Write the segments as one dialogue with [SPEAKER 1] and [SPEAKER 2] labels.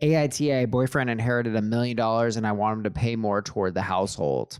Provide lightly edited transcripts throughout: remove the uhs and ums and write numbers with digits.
[SPEAKER 1] AITA, boyfriend inherited $1 million and I want him to pay more toward the household.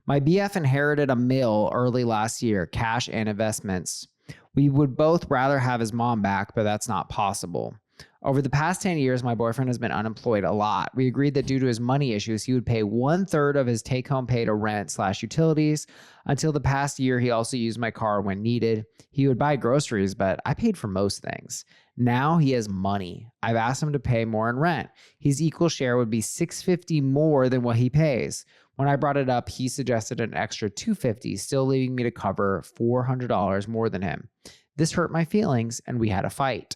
[SPEAKER 1] My BF inherited $1 million early last year, cash and investments. We would both rather have his mom back, but that's not possible. Over the past 10 years, my boyfriend has been unemployed a lot. We agreed that due to his money issues, he would pay 1/3 of his take-home pay to rent/utilities. Until the past year, he also used my car when needed. He would buy groceries, but I paid for most things. Now he has money. I've asked him to pay more in rent. His equal share would be $650 more than what he pays. When I brought it up, he suggested an extra $250, still leaving me to cover $400 more than him. This hurt my feelings, and we had a fight.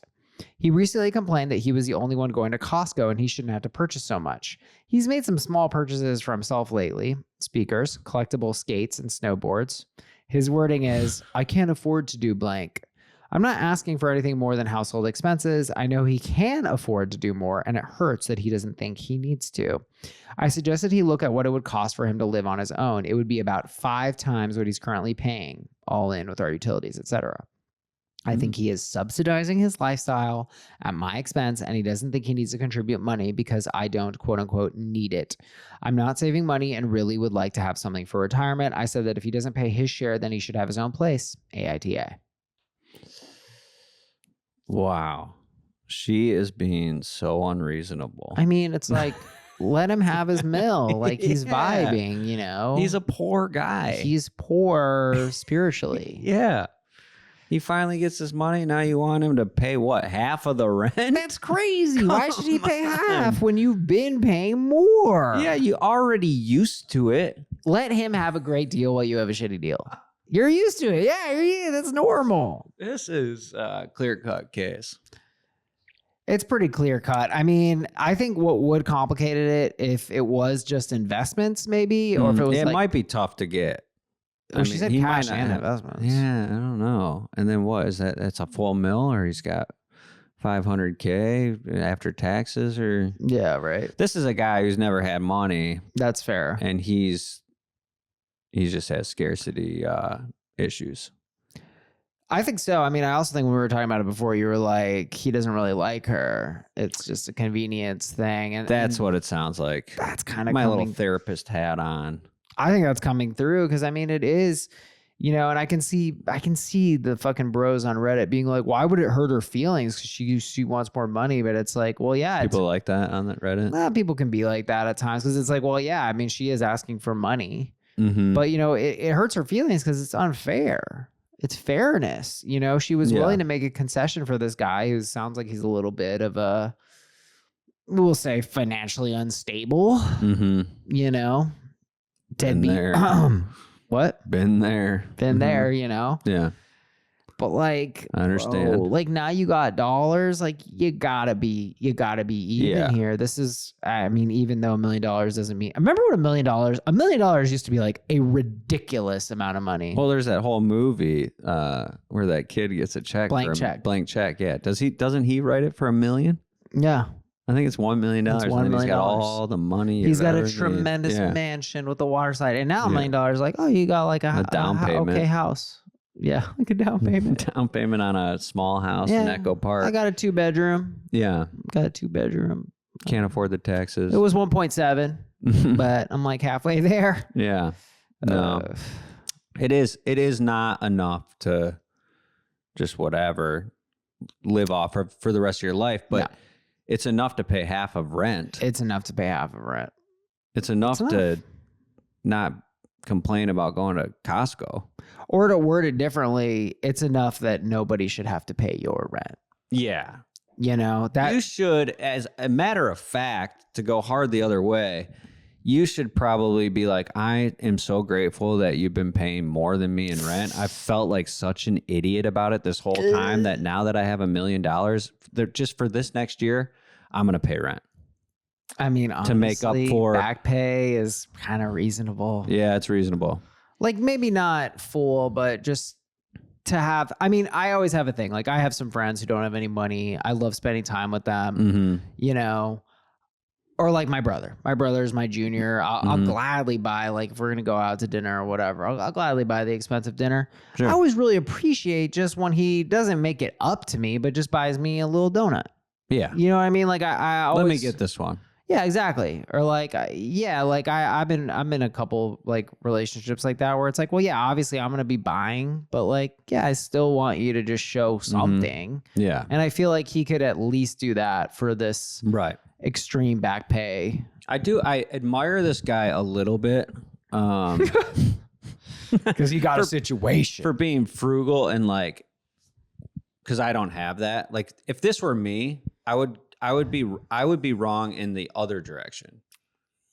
[SPEAKER 1] He recently complained that he was the only one going to Costco and he shouldn't have to purchase so much. He's made some small purchases for himself lately: speakers, collectible skates, and snowboards. His wording is, I can't afford to do blank. I'm not asking for anything more than household expenses. I know he can afford to do more, and it hurts that he doesn't think he needs to. I suggested he look at what it would cost for him to live on his own. It would be about 5 times what he's currently paying, all in with our utilities, etc. I think he is subsidizing his lifestyle at my expense, and he doesn't think he needs to contribute money because I don't, quote unquote, need it. I'm not saving money and really would like to have something for retirement. I said that if he doesn't pay his share, then he should have his own place. AITA.
[SPEAKER 2] Wow. She is being so unreasonable.
[SPEAKER 1] I mean, it's like, let him have his mill. Like, he's vibing, you know?
[SPEAKER 2] He's a poor guy.
[SPEAKER 1] He's poor spiritually.
[SPEAKER 2] Yeah. He finally gets his money. Now you want him to pay what? Half of the rent?
[SPEAKER 1] That's crazy. Why should he pay half when you've been paying more?
[SPEAKER 2] Yeah, you already used to it.
[SPEAKER 1] Let him have a great deal while you have a shitty deal. You're used to it. Yeah, that's normal.
[SPEAKER 2] This is a clear-cut case.
[SPEAKER 1] It's pretty clear cut. I mean, I think what would complicate it if it was just investments, maybe, or if it was
[SPEAKER 2] it might be tough to get.
[SPEAKER 1] Well, she said cash and investments.
[SPEAKER 2] Yeah, I don't know. And then what is that? That's a full mill, or he's got $500K after taxes, or
[SPEAKER 1] yeah, right.
[SPEAKER 2] This is a guy who's never had money.
[SPEAKER 1] That's fair,
[SPEAKER 2] and he just has scarcity issues.
[SPEAKER 1] I think so. I mean, I also think when we were talking about it before, you were like, he doesn't really like her. It's just a convenience thing, and
[SPEAKER 2] that's what it sounds like.
[SPEAKER 1] That's kind of
[SPEAKER 2] my little therapist hat on.
[SPEAKER 1] I think that's coming through because I mean it is, you know, and I can see the fucking bros on Reddit being like, why would it hurt her feelings? Because she wants more money, but it's like, well, yeah,
[SPEAKER 2] people like that on that Reddit.
[SPEAKER 1] People can be like that at times because it's like, well, yeah, I mean, she is asking for money,
[SPEAKER 2] mm-hmm.
[SPEAKER 1] but you know, it hurts her feelings because it's unfair. It's fairness, you know. She was willing to make a concession for this guy who sounds like he's a little bit of a, we'll say, financially unstable.
[SPEAKER 2] Mm-hmm.
[SPEAKER 1] You know. Deadbeat. What?
[SPEAKER 2] Been there.
[SPEAKER 1] Been there, you know?
[SPEAKER 2] Yeah.
[SPEAKER 1] But like,
[SPEAKER 2] I understand.
[SPEAKER 1] Bro, like now you got dollars, like you gotta be even here. This is, I mean, even though $1 million doesn't mean, I remember what $1 million used to be like a ridiculous amount of money.
[SPEAKER 2] Well, there's that whole movie where that kid gets a check.
[SPEAKER 1] Blank check.
[SPEAKER 2] Yeah. Doesn't he write it for $1 million?
[SPEAKER 1] Yeah.
[SPEAKER 2] I think it's $1 million.
[SPEAKER 1] It's $1 million.
[SPEAKER 2] He's got all the money.
[SPEAKER 1] He's got a tremendous mansion with a waterslide. And now $1 million, like, oh, you got like a
[SPEAKER 2] down payment.
[SPEAKER 1] Okay house. Yeah, like a down payment.
[SPEAKER 2] Down payment on a small house in Echo Park.
[SPEAKER 1] I got a 2-bedroom.
[SPEAKER 2] Yeah.
[SPEAKER 1] Got a 2-bedroom.
[SPEAKER 2] Can't afford the taxes.
[SPEAKER 1] It was 1.7, but I'm like halfway there.
[SPEAKER 2] Yeah. No. It is not enough to just whatever live off for the rest of your life, but it's enough to pay half of rent.
[SPEAKER 1] It's enough to pay half of rent.
[SPEAKER 2] It's enough to not complain about going to Costco.
[SPEAKER 1] Or to word it differently, it's enough that nobody should have to pay your rent.
[SPEAKER 2] Yeah.
[SPEAKER 1] You know, that
[SPEAKER 2] you should, as a matter of fact, to go hard the other way, you should probably be like, I am so grateful that you've been paying more than me in rent. I felt like such an idiot about it this whole time that now that I have $1 million, just for this next year, I'm going to pay rent.
[SPEAKER 1] I mean, honestly,
[SPEAKER 2] to make up for
[SPEAKER 1] back pay is kind of reasonable.
[SPEAKER 2] Yeah, it's reasonable.
[SPEAKER 1] Like maybe not full, but just to have, I mean, I always have a thing. Like I have some friends who don't have any money. I love spending time with them, you know, or like my brother. My brother's my junior. I'll gladly buy, like if we're going to go out to dinner or whatever, I'll gladly buy the expensive dinner. Sure. I always really appreciate just when he doesn't make it up to me, but just buys me a little donut.
[SPEAKER 2] Yeah.
[SPEAKER 1] You know what I mean? Like I always,
[SPEAKER 2] Let me get this one.
[SPEAKER 1] yeah, exactly. Or like, I'm in a couple like relationships like that where it's like, well, yeah, obviously I'm going to be buying, but like, yeah, I still want you to just show something.
[SPEAKER 2] Yeah.
[SPEAKER 1] And I feel like he could at least do that for this
[SPEAKER 2] Right.
[SPEAKER 1] extreme back pay.
[SPEAKER 2] I admire this guy a little bit.
[SPEAKER 1] Because he got a situation.
[SPEAKER 2] For being frugal and like, because I don't have that. Like, if this were me, I would be wrong in the other direction.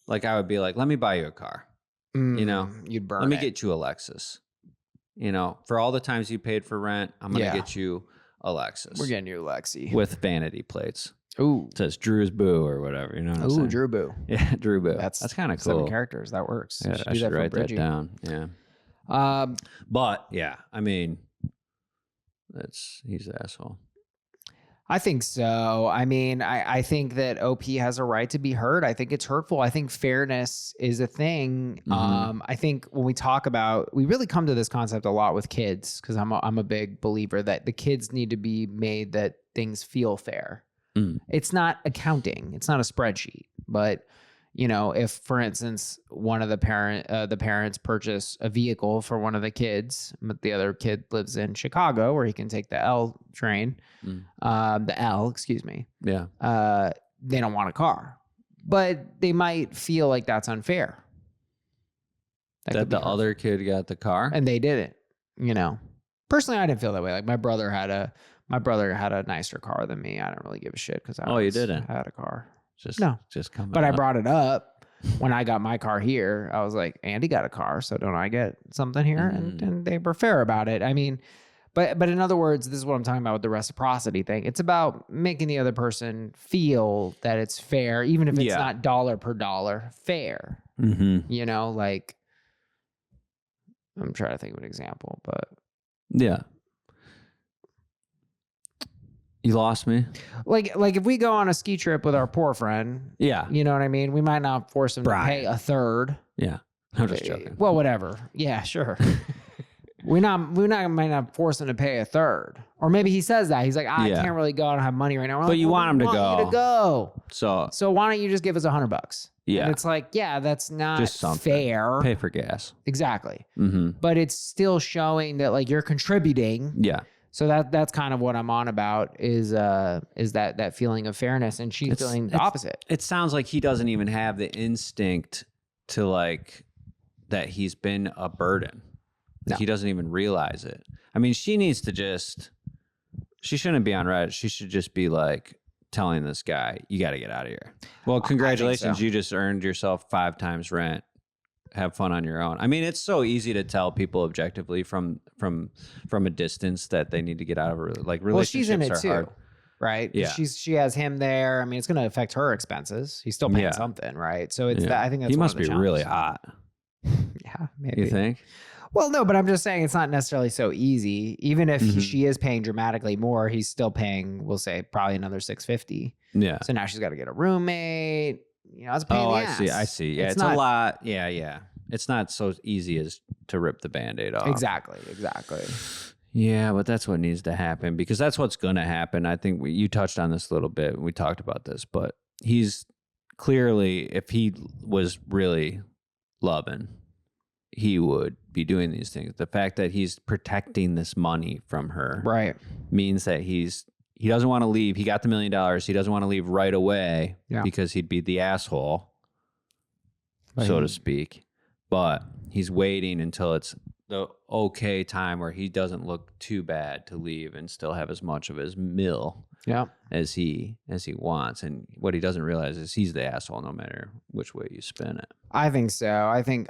[SPEAKER 2] Like, I would be like, let me buy you a car. You know,
[SPEAKER 1] You'd burn
[SPEAKER 2] let me
[SPEAKER 1] it.
[SPEAKER 2] get you a Lexus. You know, for all the times you paid for rent, I'm gonna get you a Lexus.
[SPEAKER 1] We're getting you a Lexi.
[SPEAKER 2] With vanity plates.
[SPEAKER 1] Ooh.
[SPEAKER 2] It says Drew's Boo or whatever. You know what I'm saying?
[SPEAKER 1] Drew Boo.
[SPEAKER 2] Yeah, Drew Boo.
[SPEAKER 1] That's
[SPEAKER 2] kind of cool.
[SPEAKER 1] 7 characters. That works.
[SPEAKER 2] Yeah, I should write that down. Yeah. But yeah, I mean, he's an asshole.
[SPEAKER 1] I think so. I mean, I think that OP has a right to be heard. I think it's hurtful. I think fairness is a thing. I think when we talk about, we really come to this concept a lot with kids, because I'm a big believer that the kids need to be made that things feel fair. It's not accounting. It's not a spreadsheet. But you know, if for instance one of the parents purchase a vehicle for one of the kids, but the other kid lives in Chicago where he can take the L train, excuse me.
[SPEAKER 2] Yeah.
[SPEAKER 1] They don't want a car, but they might feel like that's unfair.
[SPEAKER 2] That the other kid got the car
[SPEAKER 1] and they didn't. You know, personally, I didn't feel that way. Like my brother had a nicer car than me. I don't really give a shit because
[SPEAKER 2] you didn't
[SPEAKER 1] had a car.
[SPEAKER 2] Just coming.
[SPEAKER 1] But I brought it up when I got my car here. I was like, Andy got a car, so don't I get something here? And they were fair about it. I mean, but in other words, this is what I'm talking about with the reciprocity thing. It's about making the other person feel that it's fair, even if it's not dollar per dollar fair. You know, like I'm trying to think of an example, but
[SPEAKER 2] yeah. You lost me.
[SPEAKER 1] Like if we go on a ski trip with our poor friend, you know what I mean? We might not force him to pay a third.
[SPEAKER 2] Yeah. I'm just joking.
[SPEAKER 1] Well, whatever. Yeah, sure. might not force him to pay a third. Or maybe he says that. He's like, I can't really go. I don't have money right now.
[SPEAKER 2] But you want him to go.
[SPEAKER 1] You to go.
[SPEAKER 2] So
[SPEAKER 1] why don't you just give us $100?
[SPEAKER 2] Yeah.
[SPEAKER 1] And it's like, yeah, that's not
[SPEAKER 2] just
[SPEAKER 1] fair.
[SPEAKER 2] Pay for gas.
[SPEAKER 1] Exactly. But it's still showing that like you're contributing.
[SPEAKER 2] Yeah.
[SPEAKER 1] So that's kind of what I'm on about is that feeling of fairness, and she's feeling the opposite.
[SPEAKER 2] It sounds like he doesn't even have the instinct to like that he's been a burden. No. He doesn't even realize it. I mean, she shouldn't be on Reddit. She should just be like telling this guy, you got to get out of here. Well, congratulations. You just earned yourself 5 times rent. Have fun on your own. I mean, it's so easy to tell people objectively from a distance that they need to get out of like relationships. Well, she's in it too,
[SPEAKER 1] hard. Right? Yeah. She has him there. I mean, it's going to affect her expenses. He's still paying something, right? So it's that. I think that's
[SPEAKER 2] he must be really hot.
[SPEAKER 1] Yeah, maybe.
[SPEAKER 2] You think?
[SPEAKER 1] Well, no, but I'm just saying it's not necessarily so easy. Even if she is paying dramatically more, he's still paying, we'll say, probably another $650.
[SPEAKER 2] Yeah.
[SPEAKER 1] So now she's got to get a roommate. You know, it's a pain in the ass.
[SPEAKER 2] I see. Yeah, it's a lot. Yeah. It's not so easy as to rip the Band-Aid off.
[SPEAKER 1] Exactly.
[SPEAKER 2] Yeah, but that's what needs to happen, because that's what's going to happen. I think you touched on this a little bit. We talked about this, but he's clearly, if he was really loving, he would be doing these things. The fact that he's protecting this money from her means that he doesn't want to leave. He got the $1 million. He doesn't want to leave right away because he'd be the asshole, so to speak. But he's waiting until it's the okay time where he doesn't look too bad to leave and still have as much of his mill as he wants. And what he doesn't realize is he's the asshole no matter which way you spin it.
[SPEAKER 1] I think so. I think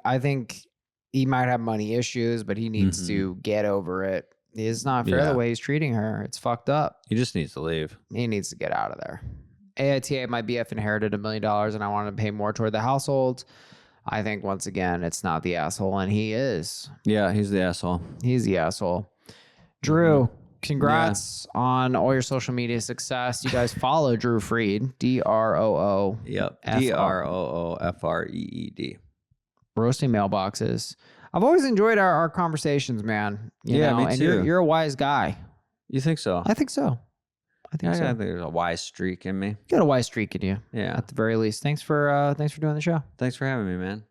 [SPEAKER 1] he might have money issues, but he needs to get over it. It's not fair the way he's treating her. It's fucked up.
[SPEAKER 2] He just needs to leave.
[SPEAKER 1] He needs to get out of there. AITA, my BF inherited $1 million and I wanted to pay more toward the household. I think once again, it's not the asshole, and he is.
[SPEAKER 2] Yeah, he's the asshole.
[SPEAKER 1] He's the asshole. Drew, congrats on all your social media success. You guys follow Drew Freed, DROO.
[SPEAKER 2] Yep, DROOFREED.
[SPEAKER 1] Roasting mailboxes. I've always enjoyed our conversations, man. You know?
[SPEAKER 2] Me
[SPEAKER 1] and
[SPEAKER 2] too.
[SPEAKER 1] You're a wise guy.
[SPEAKER 2] You think so?
[SPEAKER 1] I think so. I think
[SPEAKER 2] I
[SPEAKER 1] so.
[SPEAKER 2] think there's a wise streak in me.
[SPEAKER 1] You got a wise streak in you.
[SPEAKER 2] Yeah.
[SPEAKER 1] At the very least. Thanks for doing the show.
[SPEAKER 2] Thanks for having me, man.